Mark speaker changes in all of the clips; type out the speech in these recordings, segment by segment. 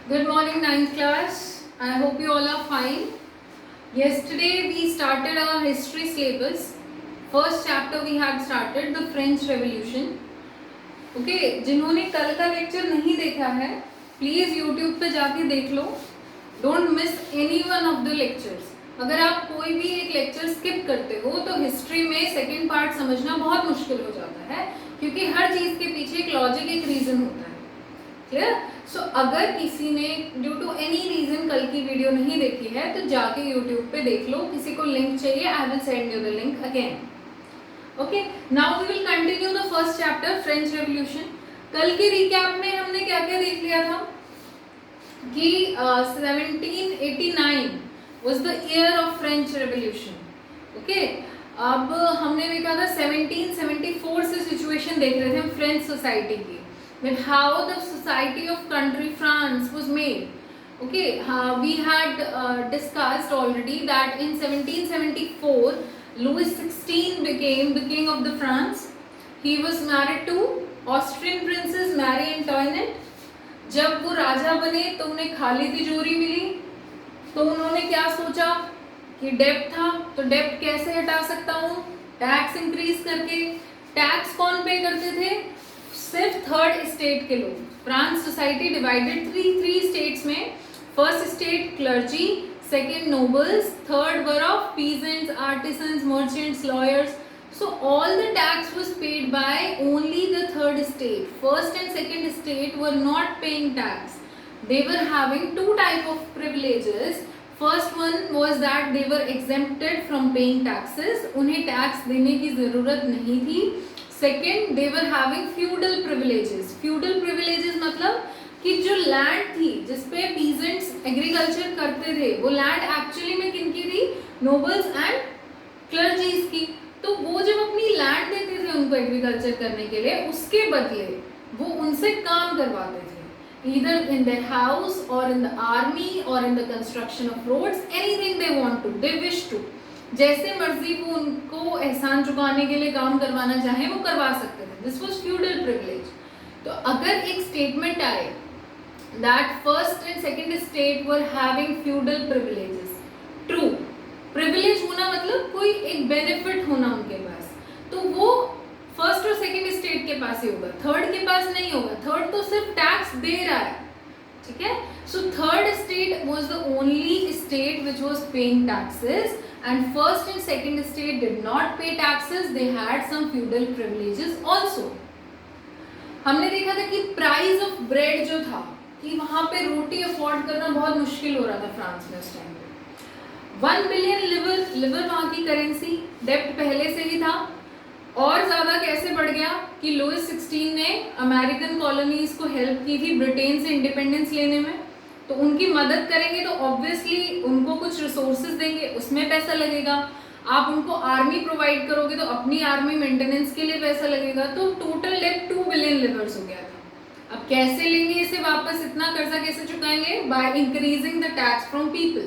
Speaker 1: Good morning, ninth class. I hope you all are fine. Yesterday we started our history syllabus. First chapter we had started the French Revolution. Okay, जिन्होंने कल का lecture नहीं देखा है please YouTube पे जाके देख लो. Don't miss any one of the lectures. अगर आप कोई भी एक लेक्चर स्किप करते हो तो हिस्ट्री में सेकेंड पार्ट समझना बहुत मुश्किल हो जाता है, क्योंकि हर चीज के पीछे एक लॉजिक, एक रीजन होता है. क्लियर? सो अगर किसी ने ड्यू टू एनी रीजन कल की वीडियो नहीं देखी है तो जाके यूट्यूब पे देख लो. किसी को लिंक चाहिए, I will send you the link again. Okay, now we will continue the first chapter French revolution. कल के रिकैप में हमने क्या क्या देख लिया था कि 1789 was the year of French revolution. Okay, अब हमने देखा था 1774 से सिचुएशन देख रहे थे हम फ्रेंच सोसाइटी की, that how the society of country France was made. Okay, we had discussed already that in 1774 Louis XVI became the king of the France. He was married to Austrian princess Marie Antoinette. जब वो राजा बने तो उन्हें खाली तिजोरी मिली, तो उन्होंने क्या सोचा कि डेब्ट था तो डेब्ट कैसे हटा सकता हूँ, टैक्स इंक्रीज करके. टैक्स कौन पे करते थे? सिर्फ थर्ड स्टेट के लोग. France society divided three states में. First state clergy, second nobles, third were of peasants, artisans, merchants, lawyers. So all the tax was paid by only the third state. First and second state were not paying tax. They were having two type of privileges. First one was that they were exempted from paying taxes. उन्हें tax देने की जरूरत नहीं थी. Second, they were having feudal privileges. Feudal privileges मतलब कि जो land थी जिसपे पीजेंट्स एग्रीकल्चर करते थे, वो लैंड एक्चुअली में किनकी थी? नोबल्स एंड क्लर्जीज की. तो वो जब अपनी लैंड देते थे उनको एग्रीकल्चर करने के लिए, उसके बदले वो उनसे काम करवाते थे, ईदर इन देयर हाउस और इन द आर्मी और in the construction of roads, anything they want to, they wish to. जैसे मर्जी वो उनको एहसान चुकाने के लिए काम करवाना चाहे वो करवा सकते थे. This was feudal privilege. तो अगर एक स्टेटमेंट आए that first and second state were having feudal privileges, true. Privilege होना मतलब कोई एक बेनिफिट होना उनके पास, तो वो फर्स्ट और सेकंड स्टेट के पास ही होगा, थर्ड के पास नहीं होगा. थर्ड तो सिर्फ टैक्स दे रहा है. ठीक है, so third state was the only state which was paying taxes, and first and second state did not pay taxes. They had some feudal privileges also. हमने देखा था कि प्राइस ऑफ ब्रेड जो था कि वहां पे रोटी अफोर्ड करना बहुत मुश्किल हो रहा था फ्रांस में उस टाइम पे. 1 बिलियन लिवर वहां की करेंसी. डेब्ट पहले से ही था. और ज्यादा कैसे बढ़ गया कि लुइस 16 ने अमेरिकन कॉलोनीज को हेल्प की थी ब्रिटेन से इंडिपेंडेंस लेने में. तो उनकी मदद करेंगे तो ऑब्वियसली उनको कुछ रिसोर्सेज देंगे, उसमें पैसा लगेगा. आप उनको आर्मी प्रोवाइड करोगे तो अपनी आर्मी मेंटेनेंस के लिए पैसा लगेगा. तो टोटल डेब्ट 2 बिलियन लिवर्स हो गया था. अब कैसे लेंगे इसे वापस, इतना कर्जा कैसे चुकाएंगे? By increasing the tax from people.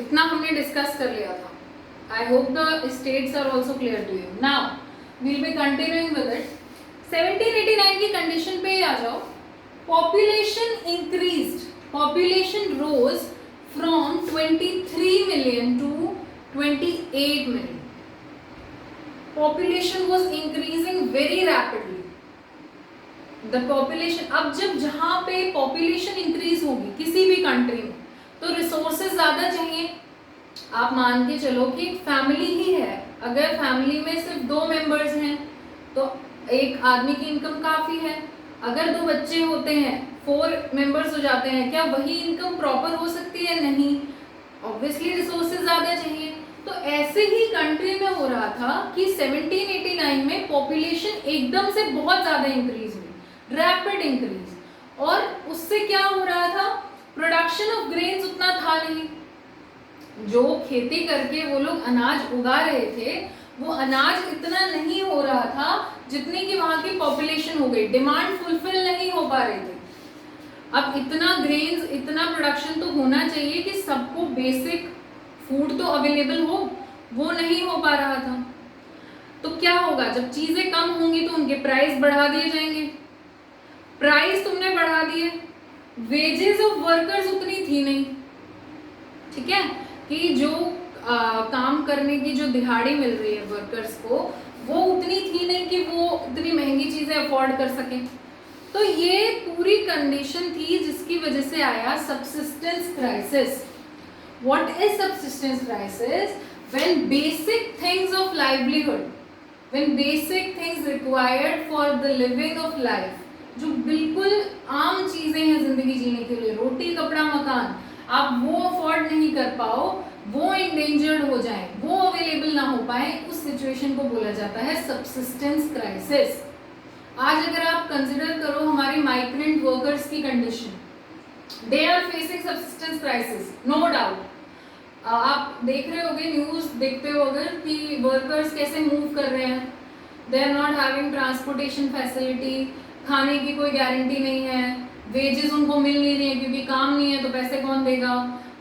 Speaker 1: इतना हमने डिस्कस कर लिया था. I hope the states are also clear to you. Now we'll be continuing with it. 1789 की कंडीशन पे आ जाओ. Population increased. Population rose from 23 million to 28 million. Population was increasing very rapidly. The population, अब जब जहाँ पे population increase होगी किसी भी कंट्री में तो रिसोर्सेज ज्यादा चाहिए. आप मान के चलो कि एक फैमिली ही है, अगर फैमिली में सिर्फ 2 मेंबर्स हैं तो एक आदमी की इनकम काफी है. अगर 2 बच्चे होते हैं 4 मेंबर्स हो जाते हैं, क्या वही इनकम प्रॉपर हो सकती है? नहीं. ऑब्वियसली रिसोर्सेज ज्यादा चाहिए. तो ऐसे ही कंट्री में हो रहा था कि 1789 में पॉपुलेशन एकदम से बहुत ज्यादा इंक्रीज हुई, रैपिड इंक्रीज. और उससे क्या हो रहा था? प्रोडक्शन ऑफ ग्रेन्स उतना था नहीं. जो खेती करके वो लोग अनाज उगा रहे थे वो अनाज इतना नहीं हो रहा था जितनी कि वहां की पॉपुलेशन हो गई. डिमांड फुलफिल नहीं हो पा रही थी. अब इतना ग्रेन्स, इतना प्रोडक्शन तो होना चाहिए कि सबको बेसिक फूड तो अवेलेबल हो, वो नहीं हो पा रहा था. तो क्या होगा? जब चीजें कम होंगी तो उनके प्राइस बढ़ा दिए जाएंगे. प्राइस तुमने बढ़ा दिए वेजेस ऑफ वर्कर्स उतनी थी नहीं, ठीक है, कि जो काम करने की जो दिहाड़ी मिल रही है वर्कर्स को वो उतनी थी नहीं कि वो इतनी महंगी चीजें अफोर्ड कर सके। तो ये पूरी कंडीशन थी जिसकी वजह से आया subsistence crisis. What is subsistence crisis? When basic things of livelihood, when basic things required for the living of life, जो बिल्कुल आम चीजें हैं जिंदगी जीने के लिए, रोटी कपड़ा मकान, आप वो अफोर्ड नहीं कर पाओ, वो इंडेंजर्ड हो जाए, वो अवेलेबल ना हो पाए, उस सिचुएशन को बोला जाता है सबसिस्टेंस क्राइसिस। आज अगर आप कंसिडर करो हमारे माइग्रेंट वर्कर्स की condition, they are facing subsistence crisis, no doubt. आप देख रहे होगे, न्यूज देखते हो अगर, कि वर्कर्स कैसे मूव कर रहे हैं, they are not having transportation facility, खाने की कोई गारंटी नहीं है, वेजेस उनको मिल नहीं रही है क्योंकि काम नहीं है तो पैसे कौन देगा,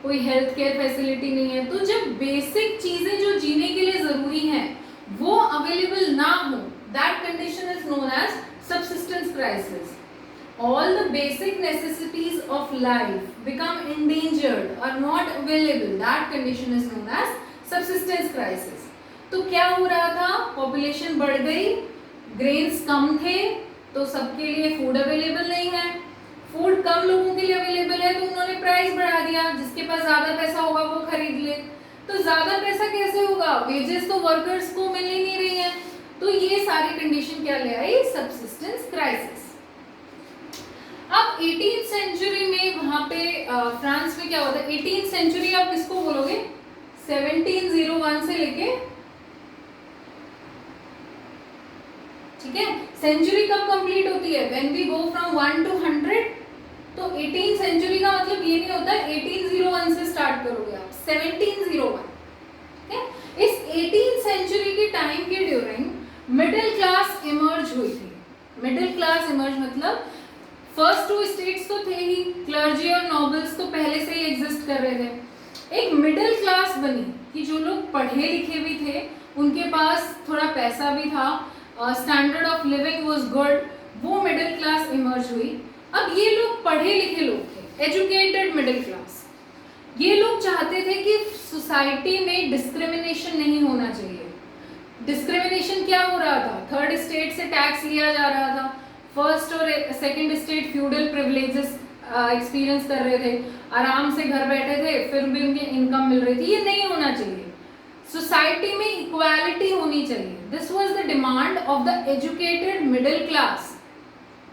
Speaker 1: कोई हेल्थ केयर फैसिलिटी नहीं है। तो जब बेसिक चीजें जो जीने के लिए जरूरी हैं वो अवेलेबल ना हो, that condition is known as subsistence crisis. All the basic necessities of life become endangered or not available. That condition is known as subsistence crisis. तो क्या हो रहा था? पॉपुलेशन बढ़ गई, ग्रेन्स कम थे तो सबके लिए फूड अवेलेबल नहीं है, फूड कम लोगों के लिए अवेलेबल है तो उन्होंने प्राइस बढ़ा दिया, जिसके पास ज्यादा पैसा होगा वो खरीद ले। तो ज्यादा पैसा कैसे होगा? वेजेस तो वर्कर्स को मिल ही नहीं रही है। तो ये सारी कंडीशन क्या ले आई? Subsistence crisis. अब 18th सेंचुरी में वहां पे फ्रांस में क्या होता है? 18th सेंचुरी आप किसको बोलोगे? 1701 से लेके, ठीक है, सेंचुरी कब कंप्लीट होती है? When we go from 1 to 100। तो 18th सेंचुरी का मतलब ये नहीं होता 1801 से स्टार्ट करोगे आप, 1701, ठीक है। इस 18th सेंचुरी के टाइम के ड्यूरिंग मिडिल क्लास इमर्ज हुई थी। मिडिल क्लास इमर्ज मतलब फर्स्ट टू स्टेट्स तो थे ही, क्लर्जी और नोबल्स तो पहले से ही एग्जिस्ट कर रहे थे। एक मिडिल क्लास बनी कि जो लोग पढ़े लिखे भी थे, उनके पास थोड़ा पैसा भी था, standard of living was good, वो मिडिल क्लास इमर्ज हुई। अब ये लोग पढ़े लिखे लोग थे, एजुकेटेड मिडिल क्लास। ये लोग चाहते थे कि सोसाइटी में डिस्क्रिमिनेशन नहीं होना चाहिए। डिस्क्रिमिनेशन क्या हो रहा था? थर्ड स्टेट से टैक्स लिया जा रहा था, फर्स्ट और second state feudal privileges experience कर रहे थे, आराम से घर बैठे थे, फिर भी उनकी इनकम मिल रही थी। ये नहीं होना चाहिए, सोसाइटी में इक्वालिटी होनी चाहिए। This was the demand of the educated middle class,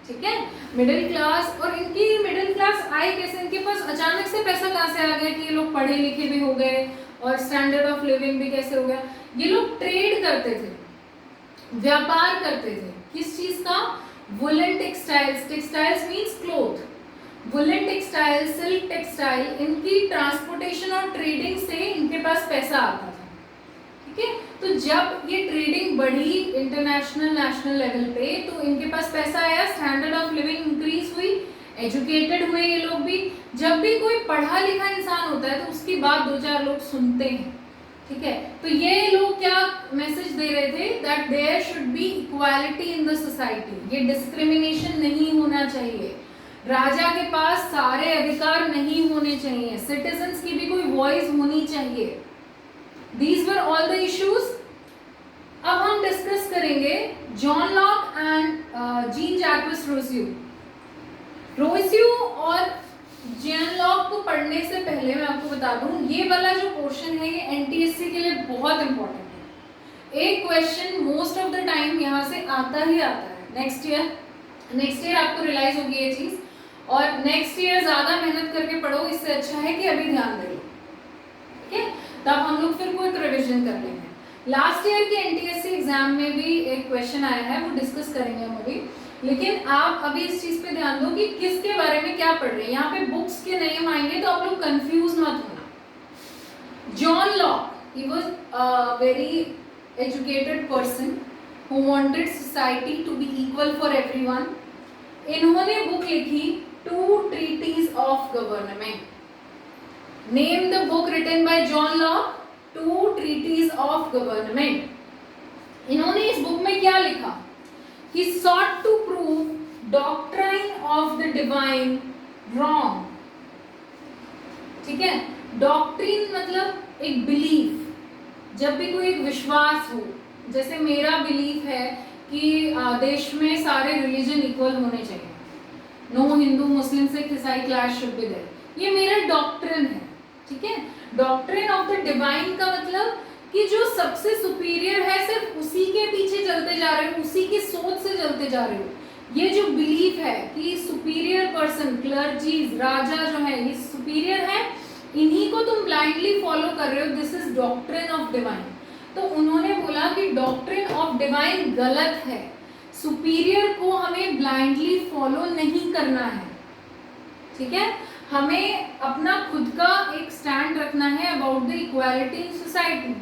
Speaker 1: ठीक है, मिडिल क्लास। और इनकी मिडिल क्लास आई कैसे? इनके पास अचानक से पैसा कहाँ से आ गया कि ये लोग पढ़े लिखे भी हो गए और स्टैंडर्ड ऑफ लिविंग भी कैसे हो गया? ये लोग ट्रेड करते थे, व्यापार करते थे। किस चीज का? Woollen textiles, textiles means cloth, woollen textile, silk textile, इनकी ट्रांसपोर्टेशन और ट्रेडिंग से इनके पास पैसा आता था, ठीक है। तो जब ये ट्रेडिंग बढ़ी इंटरनेशनल नेशनल लेवल पे तो इनके पास पैसा आया, स्टैंडर्ड ऑफ लिविंग इंक्रीज हुई, एजुकेटेड हुए ये लोग भी। जब भी कोई पढ़ा लिखा इंसान होता है तो उसकी बात दो चार लोग सुनते हैं, ठीक है। तो ये लोग क्या मैसेज दे रहे थे? That there should be equality in the society, ये डिस्क्रिमिनेशन नहीं होना चाहिए, राजा के पास सारे अधिकार नहीं होने चाहिए, सिटीजन्स की भी कोई वॉइस होनी चाहिए। These were all the issues. अब हम डिस्कस करेंगे John Locke and Jean Jacques Rousseau. Rousseau और जॉन लॉक को पढ़ने से पहले मैं आपको बता दूं, ये वाला जो पोर्शन है ये एनटीएससी के लिए बहुत इंपॉर्टेंट है। एक question most of the time यहाँ से आता ही आता है। नेक्स्ट ईयर आपको रियलाइज होगी ये चीज, और नेक्स्ट ईयर ज्यादा मेहनत करके पढ़ो, इससे अच्छा है कि अभी ध्यान दे लो, ठीक है। तब हम लोग फिर कोई रिविजन कर लेंगे। लास्ट ईयर के एनटीएससी एग्जाम में भी एक क्वेश्चन आया है, वो डिस्कस करेंगे हम अभी। लेकिन आप अभी इस चीज पे ध्यान दो कि किसके बारे में क्या पढ़ रहे हैं। यहाँ पे बुक्स के नेम आएंगे तो आप लोग कंफ्यूज मत होना। John Locke, he was a very educated person who wanted society to be equal for everyone. इन्होंने बुक लिखी two treatises of government. Name the book written by John Locke, two treatises of government. इन्होंने इस book में क्या लिखा? He sought to prove doctrine of the divine wrong, ठीक है। Doctrine मतलब एक बिलीफ, जब भी कोई एक विश्वास हो, जैसे मेरा बिलीफ है कि देश में सारे रिलीजन इक्वल होने चाहिए, नो हिंदू मुस्लिम सिख ईसाई क्लैश शुड बी देयर, ये मेरा डॉक्ट्रिन है, ठीक है। डॉक्ट्रिन ऑफ द डिवाइन का मतलब कि जो सबसे सुपीरियर है सिर्फ उसी के पीछे चलते जा रहे हो, उसी की सोच से चलते जा रहे हो। ये जो बिलीफ है कि सुपीरियर पर्सन, क्लर्जीज, राजा जो है ये सुपीरियर है, इन्हीं को तुम ब्लाइंडली फॉलो कर रहे हो, this is doctrine of divine. तो उन्होंने बोला कि डॉक्ट्रिन ऑफ डिवाइन गलत है, सुपीरियर को हमें ब्लाइंडली फॉलो नहीं करना है, ठीक है। हमें अपना खुद का एक स्टैंड रखना है about the equality in society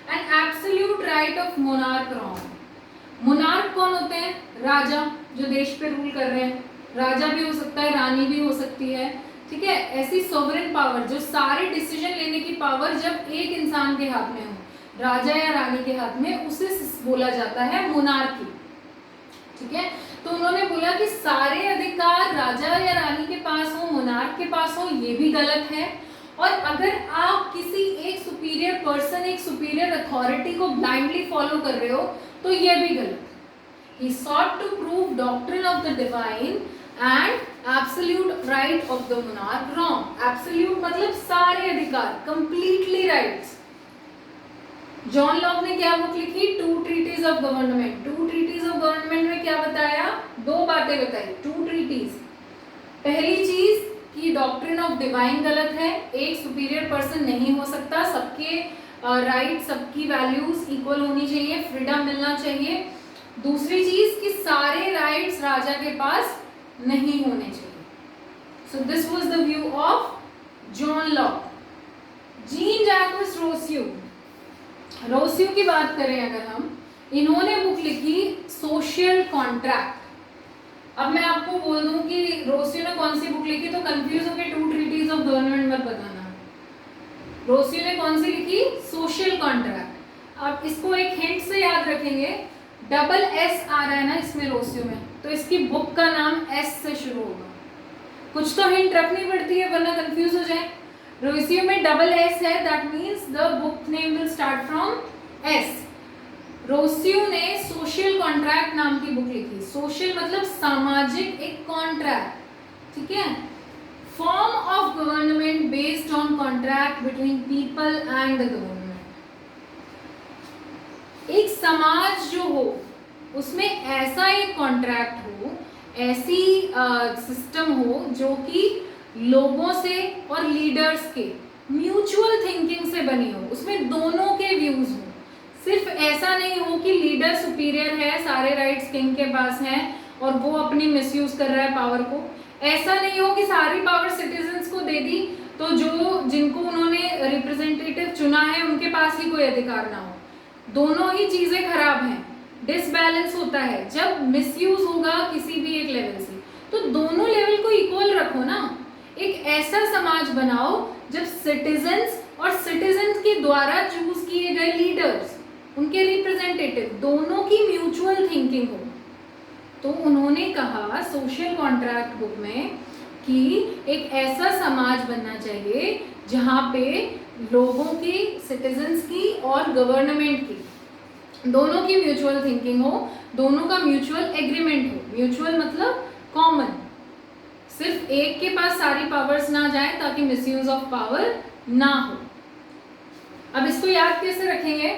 Speaker 1: and absolute right of monarch wrong. Monarch कौन होते हैं? राजा, जो देश पे रूल कर रहे हैं, राजा भी हो सकता है, रानी भी हो सकती है, ठीक है। ऐसी सोवरेन पावर, जो सारे डिसीजन लेने की पावर जब एक इंसान के हाथ में हो, राजा या रानी के हाथ में, उसे बोला जाता है मोनार्की, ठीक है। तो उन्होंने बोला कि सारे अधिकार राजा या रानी के पास हो, मोनार्क के पास हो, ये भी गलत है। और अगर आप किसी एक सुपीरियर पर्सन, एक सुपीरियर अथॉरिटी को ब्लाइंडली फॉलो कर रहे हो तो ये भी गलत है। He sought to prove doctrine of the divine and absolute right of the monarch wrong. Absolute मतलब सारे अधिकार, completely rights. जॉन लॉक ने क्या बुक लिखी? Two treatises of government. Two treatises of government में क्या बताया? दो बातें बताई, टू ट्रीटीज। पहली चीज कि डॉक्ट्रिन ऑफ डिवाइन गलत है, एक सुपीरियर पर्सन नहीं हो सकता, सबके राइट, सबकी वैल्यूज इक्वल होनी चाहिए, फ्रीडम मिलना चाहिए। दूसरी चीज कि सारे राइट्स राजा के पास नहीं होने चाहिए। So this was the view of John Locke. Jean Jacques Rousseau, Rousseau की बात करें अगर हम, इन्होंने बुक लिखी सोशल कॉन्ट्रैक्ट। अब मैं आपको बोल दूं कि रोसियो ने कौन सी बुक लिखी तो कंफ्यूज होकर टू ट्रीटीज ऑफ गवर्नमेंट मत बताना। रोसियो ने कौन सी लिखी? Social contract. अब इसको एक हिंट से याद रखेंगे, डबल एस आ रहा है ना इसमें रोसियो में, तो इसकी बुक का नाम एस से शुरू होगा। कुछ तो हिंट रखनी पड़ती है वरना कंफ्यूज हो जाए। रोसियो में डबल एस है, that means the book name will start from S. Rocio ने सोशल कॉन्ट्रैक्ट नाम की बुक लिखी। सोशल मतलब सामाजिक एक कॉन्ट्रैक्ट, ठीक है। Form of government based on contract between people and the government. एक समाज जो हो उसमें ऐसा एक कॉन्ट्रैक्ट हो, ऐसी सिस्टम हो जो कि लोगों से और लीडर्स के म्यूचुअल थिंकिंग से बनी हो, उसमें दोनों के व्यूज हो। सिर्फ ऐसा नहीं हो कि लीडर सुपीरियर है, सारे राइट्स किंग के पास हैं और वो अपनी मिसयूज कर रहा है पावर को। ऐसा नहीं हो कि सारी पावर सिटीजन्स को दे दी तो जो जिनको उन्होंने रिप्रेजेंटेटिव चुना है उनके पास ही कोई अधिकार ना हो। दोनों ही चीजें खराब हैं, डिसबैलेंस होता है। जब मिसयूज होगा किसी भी एक लेवल से तो दोनों लेवल को इक्वल रखो ना। एक ऐसा समाज बनाओ जब सिटीजन्स और सिटीजन्स के द्वारा चूज किए गए लीडर्स, उनके रिप्रेजेंटेटिव, दोनों की म्यूचुअल थिंकिंग हो। तो उन्होंने कहा सोशल कॉन्ट्रैक्ट बुक में कि एक ऐसा समाज बनना चाहिए जहाँ पे लोगों की, सिटीजन्स की और गवर्नमेंट की दोनों की म्यूचुअल थिंकिंग हो, दोनों का म्यूचुअल एग्रीमेंट हो। म्यूचुअल मतलब कॉमन, सिर्फ एक के पास सारी पावर्स ना जाए ताकि मिसयूज ऑफ पावर ना हो। अब इसको याद कैसे रखेंगे?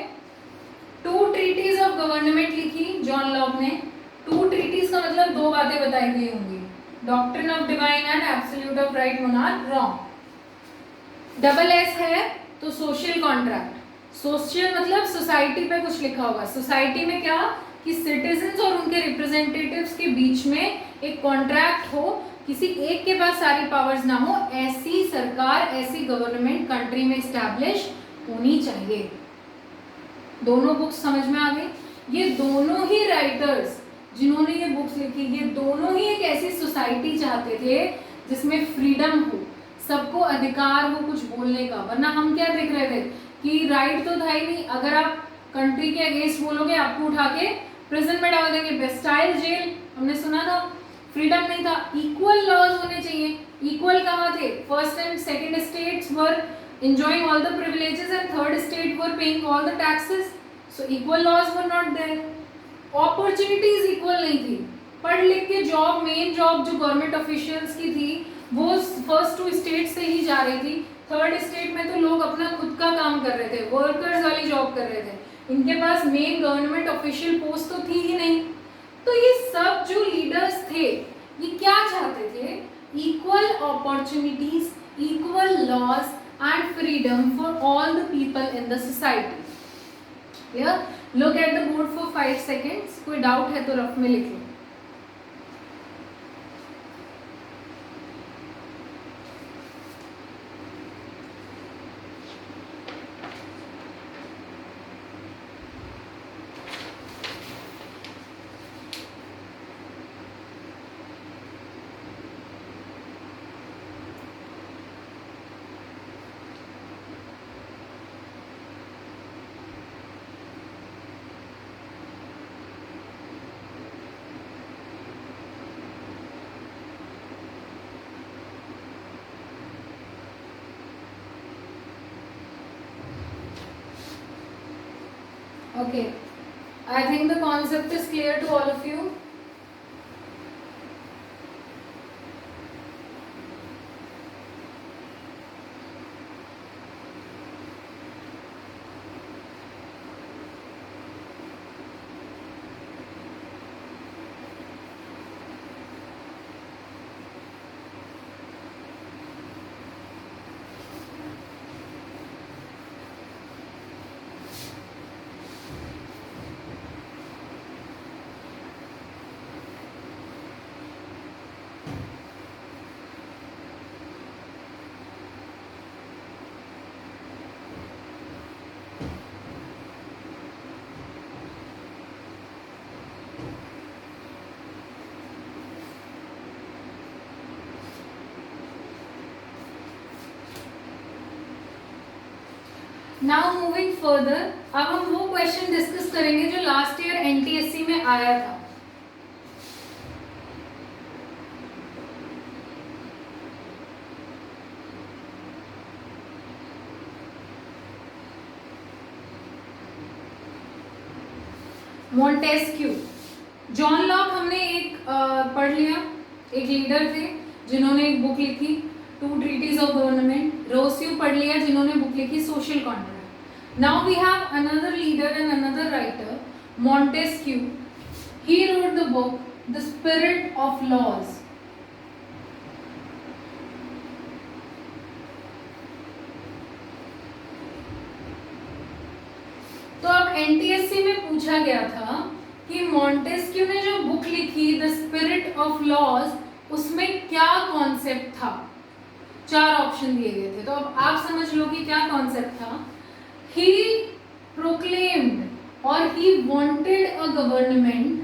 Speaker 1: टू ट्रीटीज ऑफ गवर्नमेंट लिखी जॉन लॉक ने। टू ट्रीटीज का मतलब दो बातें बताई गई होंगी, doctrine of divine and absolute of right monarch wrong. Double S है तो सोशल कॉन्ट्रैक्ट। सोशल मतलब सोसाइटी पे कुछ लिखा होगा। सोसाइटी में क्या कि सिटीजन्स और उनके रिप्रेजेंटेटिव्स के बीच में एक कॉन्ट्रैक्ट हो, किसी एक के पास सारी पावर्स ना हो, ऐसी सरकार, ऐसी गवर्नमेंट कंट्री में एस्टैब्लिश होनी चाहिए। दोनों बुक्स समझ में आ गई। ये दोनों ही राइटर्स जिन्होंने ये बुक्स लिखी, ये दोनों ही एक ऐसी सोसाइटी चाहते थे जिसमें फ्रीडम हो, सबको अधिकार हो कुछ बोलने का। वरना हम क्या देख रहे थे कि राइट तो था ही नहीं, अगर आप कंट्री के अगेंस्ट बोलोगे आपको उठा के प्रिजन में डाल देंगे, बेस्टाइल जेल हमने सुना था। फ्रीडम नहीं था, इक्वल लॉज होने चाहिए। इक्वल कहाँ थे? First and second states were enjoying all the privileges and third state were paying all the taxes, so equal laws were not there. opportunities equal नहीं थी, पढ़ लिख के जॉब, मेन जॉब जो गवर्नमेंट ऑफिशियल्स की थी वो फर्स्ट 2 स्टेट से ही जा रही थी, थर्ड स्टेट में तो लोग अपना खुद का काम कर रहे थे, वर्कर्स वाली जॉब कर रहे थे, इनके पास मेन गवर्नमेंट ऑफिशियल पोस्ट तो थी ही नहीं। तो ये सब जो लीडर्स थे ये क्या चाहते थे? Equal opportunities, equal laws and freedom for all the people in the society. Clear? Look at the board for 5 seconds. कोई डाउट है तो रफ में लिख लो। Okay, I think the concept is clear to all of you. Now moving further, अब हम वो question discuss करेंगे जो लास्ट ईयर एनटीएससी में आया था। मॉन्टेस्क्यू, जॉन लॉक हमने एक पढ़ लिया, एक लीडर थे जिन्होंने एक बुक लिखी two treatises of government. Rousseau पढ़ लिया जिन्होंने बुक लिखी social contract. Now we have another leader and another writer, Montesquieu. He wrote the book the spirit of laws. तो अब एनटीएससी में पूछा गया था कि मॉन्टेस्क्यू ने जो बुक लिखी द स्पिरिट ऑफ लॉज, उसमें क्या कॉन्सेप्ट था? 4 ऑप्शन दिए गए थे, तो अब आप समझ लो कि क्या कॉन्सेप्ट था। ही प्रोक्लेम्ड और he wanted a government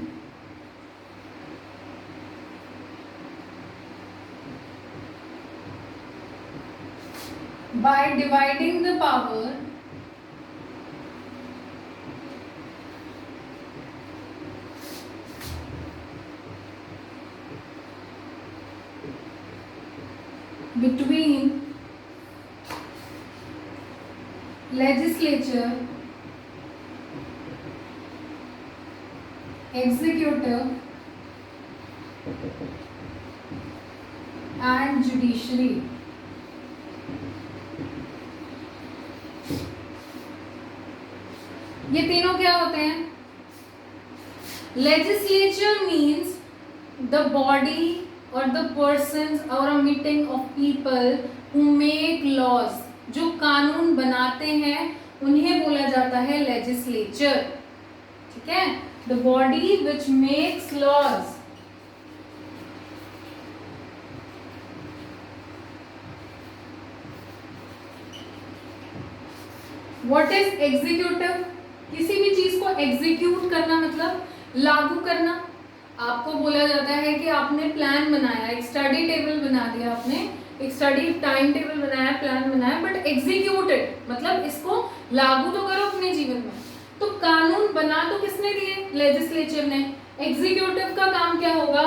Speaker 1: by dividing the power between legislature, executive and judiciary. ये तीनों क्या होते हैं? Legislature means the body or the persons or a meeting of people who make laws, जो कानून बनाते हैं उन्हें बोला जाता है लेजिस्लेचर। ठीक है, the body which makes laws। What is executive? किसी भी चीज को एग्जीक्यूट करना मतलब लागू करना। आपको बोला जाता है कि आपने प्लान बनाया, एक स्टडी टेबल बना दिया, आपने एक स्टडी टाइम टेबल बनाया, प्लान बनाया, बट एग्जीक्यूटेड मतलब इसको लागू तो करो अपने जीवन में। तो कानून बना तो किसने दिए? लेजिस्लेचर ने। एग्जीक्यूटिव का काम क्या होगा?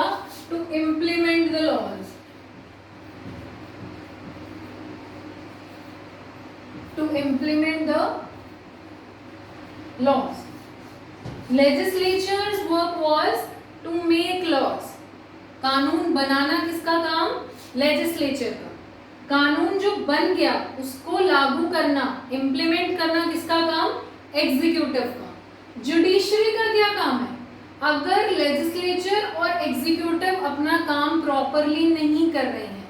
Speaker 1: to implement the laws. To implement the laws. Legislature's work was to make laws. कानून बनाना किसका काम? लेजिस्लेचर का. कानून जो बन गया उसको लागू करना, इम्प्लीमेंट करना किसका काम? एग्जीक्यूटिव का. जुडिशरी का क्या काम है? अगर लेजिस्लेचर और एग्जीक्यूटिव अपना काम प्रॉपरली नहीं कर रहे हैं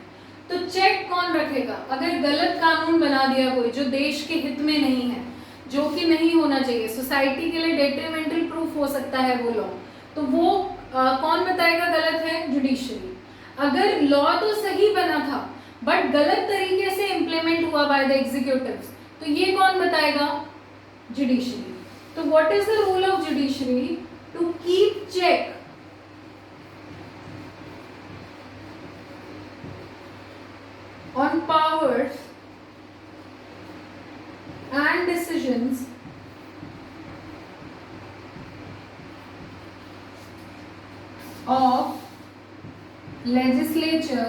Speaker 1: तो चेक कौन रखेगा? अगर गलत कानून बना दिया कोई जो देश के हित में नहीं है, जो कि नहीं होना चाहिए, सोसाइटी के लिए डेट्रीमेंटल प्रूफ हो सकता है वो लॉ, तो वो कौन बताएगा गलत है? जुडिशरी. अगर लॉ तो सही बना था बट गलत तरीके से इम्प्लीमेंट हुआ बाय द एग्जीक्यूटिव्स, तो ये कौन बताएगा? जुडिशरी. तो what is the role of judiciary? To keep check on powers and decisions of legislature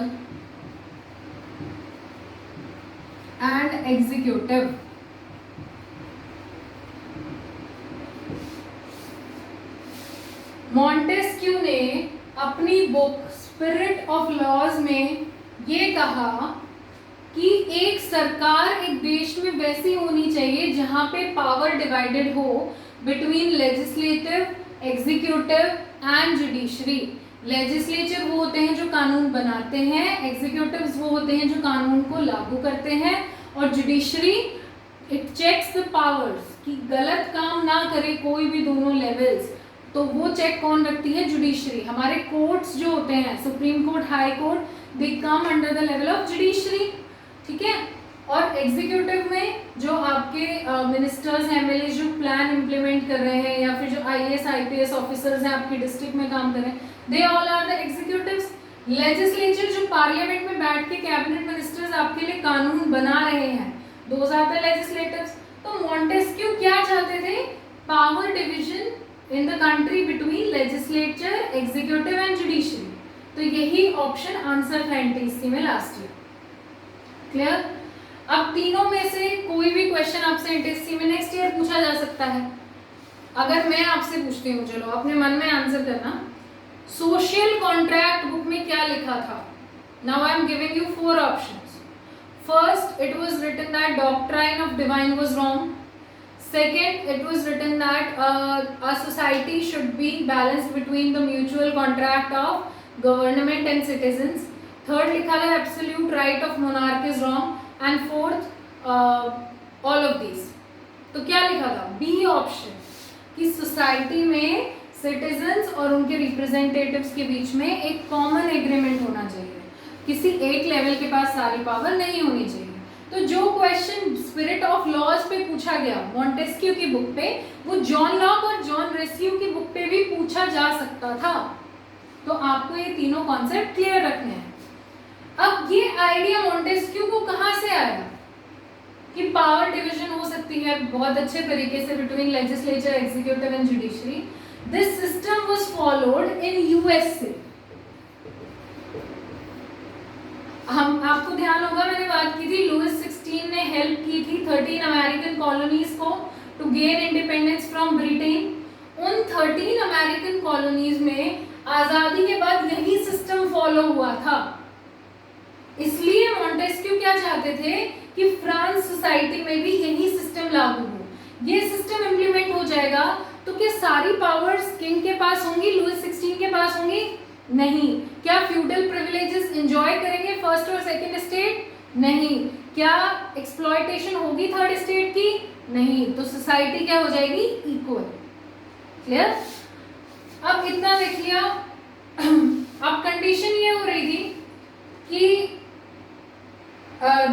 Speaker 1: and executive. Montesquieu ने अपनी बुक स्पिरिट ऑफ लॉज में ये कहा कि एक सरकार एक देश में वैसी होनी चाहिए जहां पे पावर डिवाइडेड हो between legislative, executive and judiciary. Legislature वो होते हैं जो कानून बनाते हैं, एग्जीक्यूटिव्स वो होते हैं जो कानून को लागू करते हैं, और judiciary it checks the powers कि गलत काम ना करे कोई भी दोनों लेवल्स. तो वो चेक कौन रखती है? जुडिशरी. हमारे कोर्ट्स जो होते हैं, supreme court, high court, they come under the level of judiciary. ठीक है. और एग्जीक्यूटिव में जो आपके मिनिस्टर्स हैं, एमएलए जो प्लान इंप्लीमेंट कर रहे हैं, या फिर जो आईएएस आईपीएस ऑफिसर्स हैं आपकी डिस्ट्रिक्ट में काम कर रहे हैं, they all are the executives. Legislature जो पार्लियामेंट में बैठ के कैबिनेट मिनिस्टर्स आपके लिए कानून बना रहे हैं, दोज आर द लेजिस्लेटर्स. तो मॉन्टेस्क्यू क्या चाहते थे? Power division in the country between legislature, executive and judiciary. तो यही ऑप्शन आंसर था एनटीएससी में लास्ट ईयर. क्लियर? अब तीनों में से कोई भी क्वेश्चन आपसे एनटीएससी में नेक्स्ट ईयर पूछा जा सकता है. अगर मैं आपसे पूछती हूँ, चलो अपने मन में आंसर करना, सोशल कॉन्ट्रैक्ट बुक में क्या लिखा था? Now I am giving you 4 options. First, it was written that doctrine of divine was wrong. Second, it was written that a society should be balanced between the mutual contract of government and citizens. Third, लिखा है absolute right of monarch is wrong. And fourth, all of these. तो क्या लिखा था? B option, कि society में citizens और उनके रिप्रेजेंटेटिव्स के बीच में एक कॉमन एग्रीमेंट होना चाहिए. किसी एक लेवल के पास सारी पावर नहीं होनी चाहिए. तो जो क्वेश्चन स्पिरिट ऑफ लॉज पे पूछा गया मॉन्टेस्क्यू की बुक पे, वो जॉन लॉक और जॉन रेस्क्यू की बुक पे भी पूछा जा सकता था. तो आपको ये तीनों कॉन्सेप्ट क्लियर रखने हैं. अब ये आइडिया मॉन्टेस्क्यू को कहाँ से आया कि पावर डिवीजन हो सकती है बहुत अच्छे तरीके से between legislature, executive and judiciary? This system was followed in USA. हम आपको ध्यान होगा मैंने बात की थी, लुइस 16 ने हेल्प की थी 13 अमेरिकन कॉलोनीज को to gain independence from Britain. उन 13 अमेरिकन कॉलोनीज में आजादी के बाद यही सिस्टम फॉलो हुआ था. इसलिए मॉन्टेस्क्यू क्या चाहते थे कि फ्रांस सोसाइटी में भी यही सिस्टम लागू हो. ये सिस्टम इंप्लीमेंट हो जाएगा तो क्या सारी पावर्स किंग के पास होंगी, लुइस 16 के पास होंगी? नहीं. क्या फ्यूडल प्रिविलेजेस एंजॉय करेंगे फर्स्ट और सेकंड स्टेट? नहीं. क्या एक्सप्लॉयटेशन होगी थर्ड स्टेट की? नहीं. तो सोसाइटी क्या हो जाएगी? इक्वल. क्लियर? अब इतना देख लिया. अब कंडीशन ये हो रही थी कि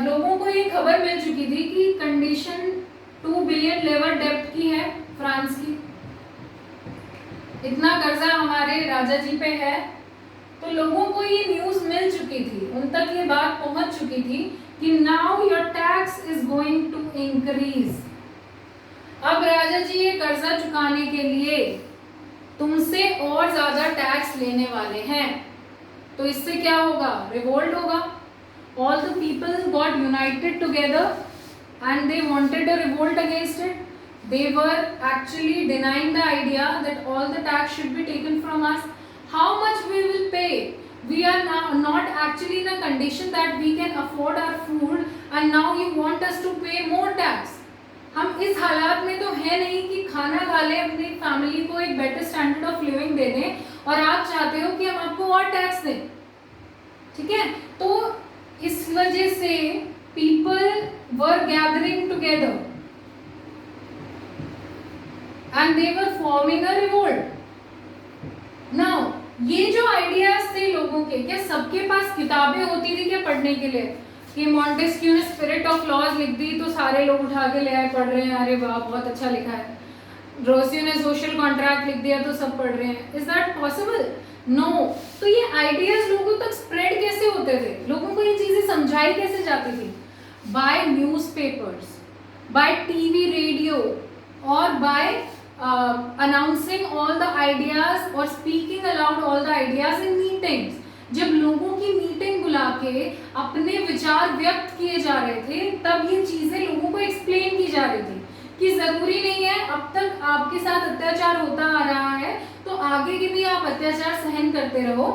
Speaker 1: लोगों को ये खबर मिल चुकी थी कि कंडीशन 2 बिलियन लेवर डेब्ट की है फ्रांस की. इतना कर्जा हमारे राजा जी पे है. तो लोगों को ये न्यूज मिल चुकी थी, उन तक ये बात पहुंच चुकी थी कि now your tax is going to increase. अब राजा जी ये कर्जा चुकाने के लिए तुमसे और ज्यादा टैक्स लेने वाले हैं. तो इससे क्या होगा, रिवोल्ट होगा. All the people got United together and they wanted a revolt against it. They were actually denying the idea that all the tax should be taken from us. How much we will pay? We are now not actually in a condition that we can afford our food and now you want us to pay more tax. हम इस हालात में तो है नहीं कि खाना खा ले, अपनी फैमिली को एक बेटर स्टैंडर्ड ऑफ लिविंग दे दें, और आप चाहते हो कि हम आपको और टैक्स दें. ठीक है, तो इस वजह से people were gathering together and they were forming a revolt. Now ये जो आइडियाज थे लोगों के, क्या सबके पास किताबें होती थी क्या पढ़ने के लिए, कि मॉन्टेस्क्यू ने स्पिरिट ऑफ लॉज लिख दी तो सारे लोग उठा के ले आए, पढ़ रहे हैं, अरे वाह बहुत अच्छा लिखा है. रोसियो ने सोशल कॉन्ट्रैक्ट लिख दिया तो सब पढ़ रहे हैं. Is that possible? नो. तो ये आइडियाज लोगों तक स्प्रेड कैसे होते थे, लोगों को ये चीजें समझाई कैसे जाती थी? by newspapers, by TV, radio, or by announcing all the ideas or speaking aloud all the ideas in meetings. जब लोगों की मीटिंग बुला के अपने विचार व्यक्त किए जा रहे थे, तब ये चीजें लोगों को एक्सप्लेन की जा रही थी कि जरूरी नहीं है अब तक आपके साथ अत्याचार होता आ रहा है तो आगे के भी आप अत्याचार सहन करते रहो.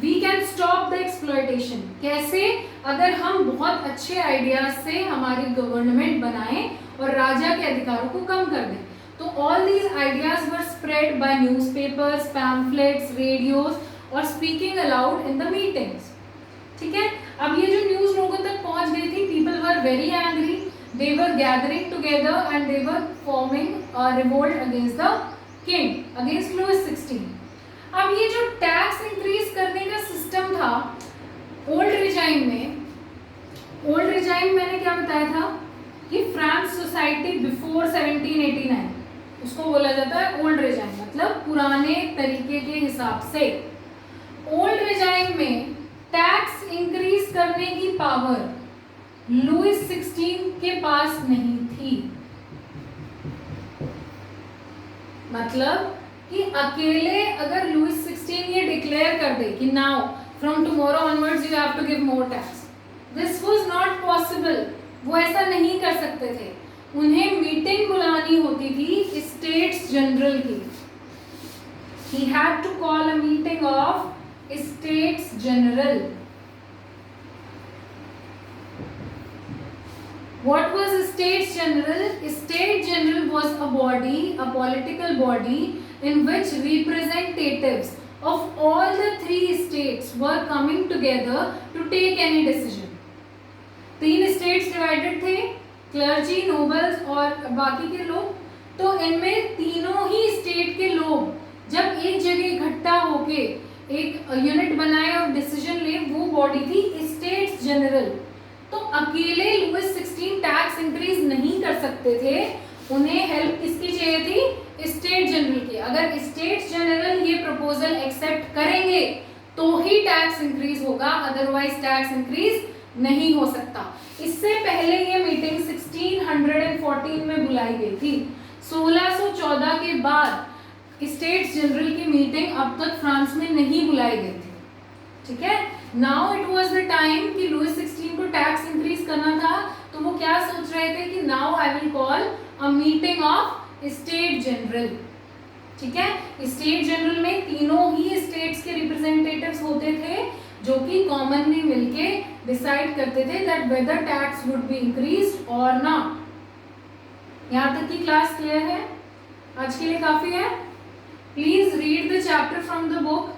Speaker 1: We can stop the exploitation. कैसे? अगर हम बहुत अच्छे आइडियाज से हमारी गवर्नमेंट बनाएं और राजा के अधिकारों को कम कर दें. तो all these ideas were spread by newspapers, pamphlets, radios और speaking aloud in the meetings. ठीक है, अब ये जो न्यूज लोगों तक पहुंच गई थी, people were very angry. They were gathering together and they were forming a revolt against the king, against Louis XVI. अब ये जो टैक्स इंक्रीज करने का सिस्टम था ओल्ड रिजाइम में, ओल्ड रिजाइम मैंने क्या बताया था कि फ्रांस सोसाइटी बिफोर 1789 उसको बोला जाता है ओल्ड रिजाइम, मतलब पुराने तरीके के हिसाब से. ओल्ड रिजाइम में टैक्स इंक्रीज करने की पावर लुइस 16 के पास नहीं थी. मतलब कि अकेले अगर लुइस 16 ये डिक्लेयर कर दे कि now from tomorrow onwards you have to give more tax, this was not possible. वो ऐसा नहीं कर सकते थे. उन्हें मीटिंग बुलानी होती थी स्टेट्स जनरल की. He had to call a meeting of states general. What was States General? State General was a body, a political body in which representatives of all the three states were coming together to take any decision. 3 states divided थे, clergy, nobles और बाकी के लोग. तो इनमें तीनों ही state के लोग जब एक जगह इकट्ठा होके एक यूनिट बनाए और डिसीजन ले, वो बॉडी थी स्टेट्स जनरल. तो अकेले लुइस 16 टैक्स इंक्रीज नहीं कर सकते थे, उन्हें हेल्प किसकी चाहिए थी? स्टेट जनरल की. अगर स्टेट जनरल ये प्रपोजल एक्सेप्ट करेंगे तो ही टैक्स इंक्रीज होगा, अदरवाइज टैक्स इंक्रीज नहीं हो सकता. इससे पहले ये मीटिंग 1614 में बुलाई गई थी. 1614 के बाद स्टेट जनरल की मीटिंग अब तक फ्रांस में नहीं बुलाई गई थी. ठीक है, now it was the time कि लुइस 16 को टैक्स इंक्रीज करना था. तो वो क्या सोच रहे थे कि now I will call a meeting of state general. ठीक है, स्टेट जनरल में तीनों ही स्टेट्स के रिप्रेजेंटेटिव्स होते थे जो कि कॉमनली मिलके डिसाइड करते थे that whether tax would be increased और नॉट. यहाँ तक की क्लास क्लियर है? आज के लिए काफी है. Please read the chapter from the book.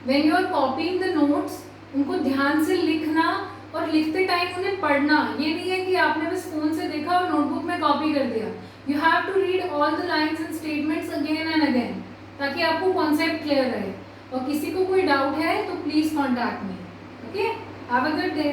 Speaker 1: When you are copying the notes, उनको ध्यान से लिखना और लिखते टाइम उन्हें पढ़ना. ये नहीं है कि आपने बस फोन से देखा और नोटबुक में कॉपी कर दिया. You have to read all the lines and statements again and again, ताकि आपको कॉन्सेप्ट क्लियर रहे. और किसी को कोई डाउट है तो please contact me. Okay, have a good day.